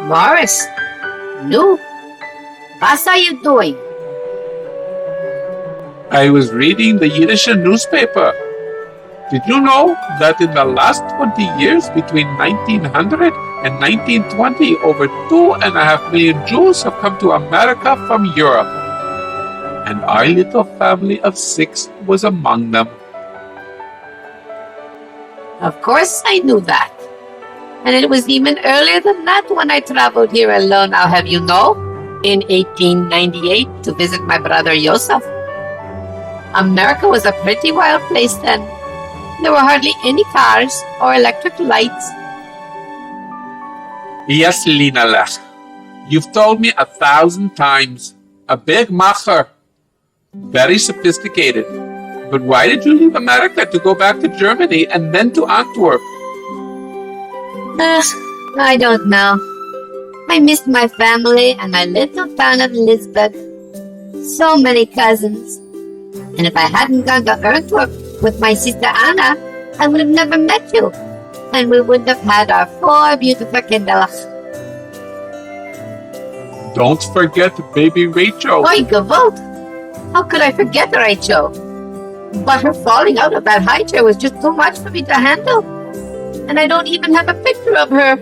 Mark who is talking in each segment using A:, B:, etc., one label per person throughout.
A: Morris, no. What are you doing?
B: I was reading the Yiddish newspaper. Did you know that in the last 20 years, between 1900 and 1920, over 2.5 million Jews have come to America from Europe? And our little family of 6 was among them.
A: Of course I knew that. And it was even earlier than that when I traveled here alone, I'll have you know, in 1898 to visit my brother Yosef. America was a pretty wild place then. There were hardly any cars or electric lights.
B: Yes, Lena, you've told me 1,000 times. A big macher. Very sophisticated. But why did you leave America to go back to Germany and then to Antwerp?
A: I don't know. I missed my family and my little town of Lisbon. So many cousins. And if I hadn't gone to Antwerp with my sister Anna, I would have never met you. And we wouldn't have had our 4 beautiful Kindern.
B: Don't forget baby Rachel.
A: Oi, Gewalt! How could I forget Rachel? But her falling out of that high chair was just too much for me to handle. And I don't even have a picture of her.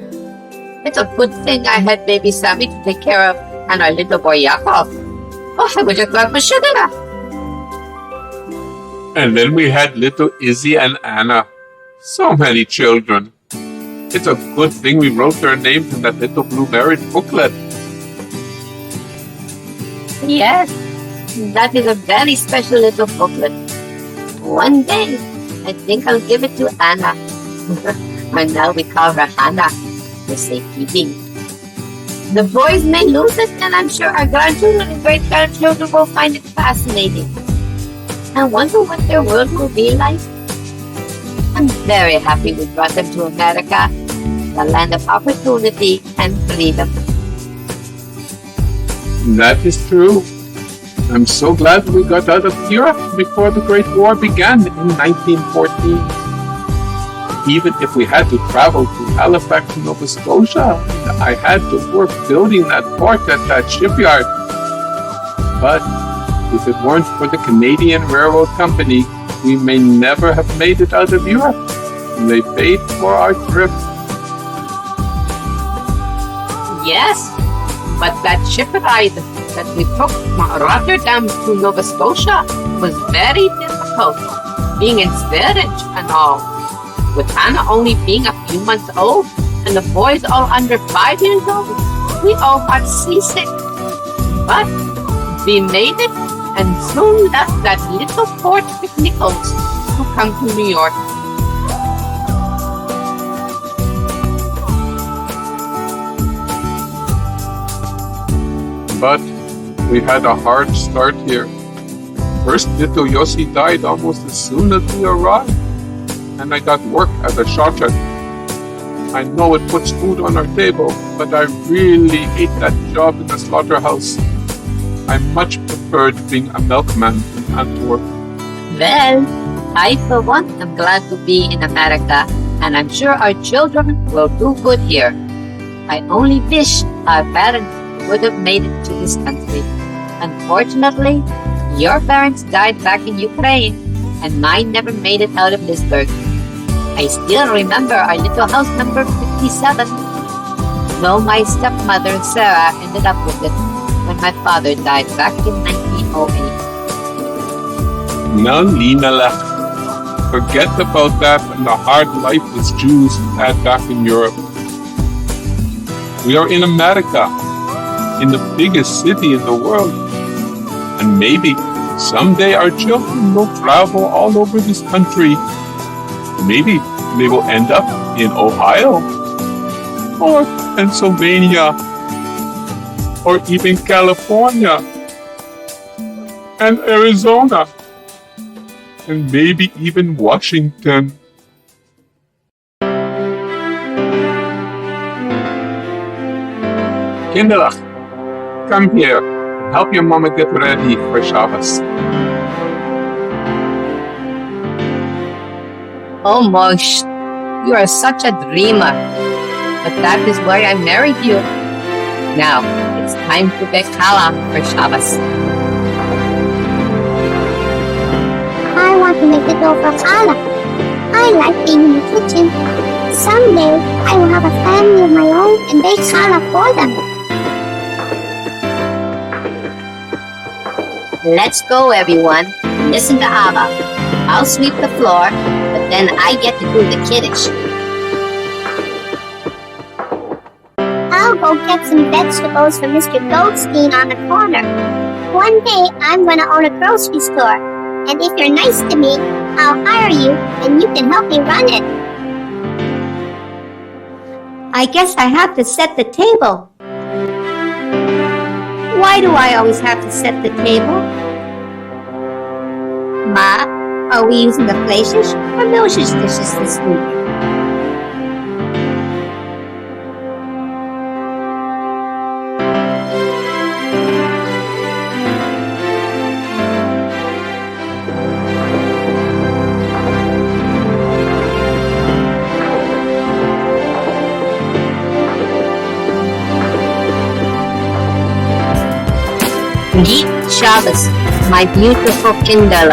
A: It's a good thing I had baby Sammy to take care of and our little boy Yaakov. Oh, I would have got Meshadana.
B: And then we had little Izzy and Anna. So many children. It's a good thing we wrote their names in that little blue marriage booklet.
A: Yes, that is a very special little booklet. One day, I think I'll give it to Anna. And now we call her Hannah for safekeeping. The boys may lose it, and I'm sure our grandchildren and great-grandchildren will find it fascinating. I wonder what their world will be like. I'm very happy we brought them to America, the land of opportunity and freedom.
B: That is true. I'm so glad we got out of Europe before the Great War began in 1914. Even if we had to travel to Halifax, Nova Scotia, I had to work building that fort at that shipyard. But if it weren't for the Canadian Railroad Company, we may never have made it out of Europe. They paid for our trip.
A: Yes, but that ship ride that we took from Rotterdam to Nova Scotia was very difficult, being in steerage and all. With Hannah only being a few months old and the boys all under 5 years old, we all got seasick. But we made it and soon left that little Fort McNichols to come to New York.
B: But we had a hard start here. First, little Yossi died almost as soon as we arrived, and I got work as a shochet. I know it puts food on our table, but I really hate that job in the slaughterhouse. I much preferred being a milkman in Antwerp.
A: Well, I for one am glad to be in America, and I'm sure our children will do good here. I only wish our parents would have made it to this country. Unfortunately, your parents died back in Ukraine, and mine never made it out of Lisbon. I still remember our little house number 57, though my stepmother Sarah ended up with it when my father died back in 1908.
B: Now Lena left. Forget about that and the hard life as Jews had back in Europe. We are in America, in the biggest city in the world. And maybe someday our children will travel all over this country. Maybe they will end up in Ohio, or Pennsylvania, or even California, and Arizona, and maybe even Washington. Kinderen, come here. Help your mama get ready for Shabbos.
A: Oh, Moshe, you are such a dreamer. But that is why I married you, Now, it's time to get challah for Shabbos.
C: I want to make the dough for challah. I like being in the kitchen. Someday, I will have a family of my own and bake challah for them.
A: Let's go, everyone. Listen to Abba. I'll sweep the floor, but then I get to do the kiddush.
C: I'll go get some vegetables from Mr. Goldstein on the corner. One day, I'm going to own a grocery store. And if you're nice to me, I'll hire you and you can help me run it.
D: I guess I have to set the table. Why do I always have to set the table? Ma, are we using the fleischish or milchish dishes this week?
A: Geek Shabbos, my beautiful Kindler.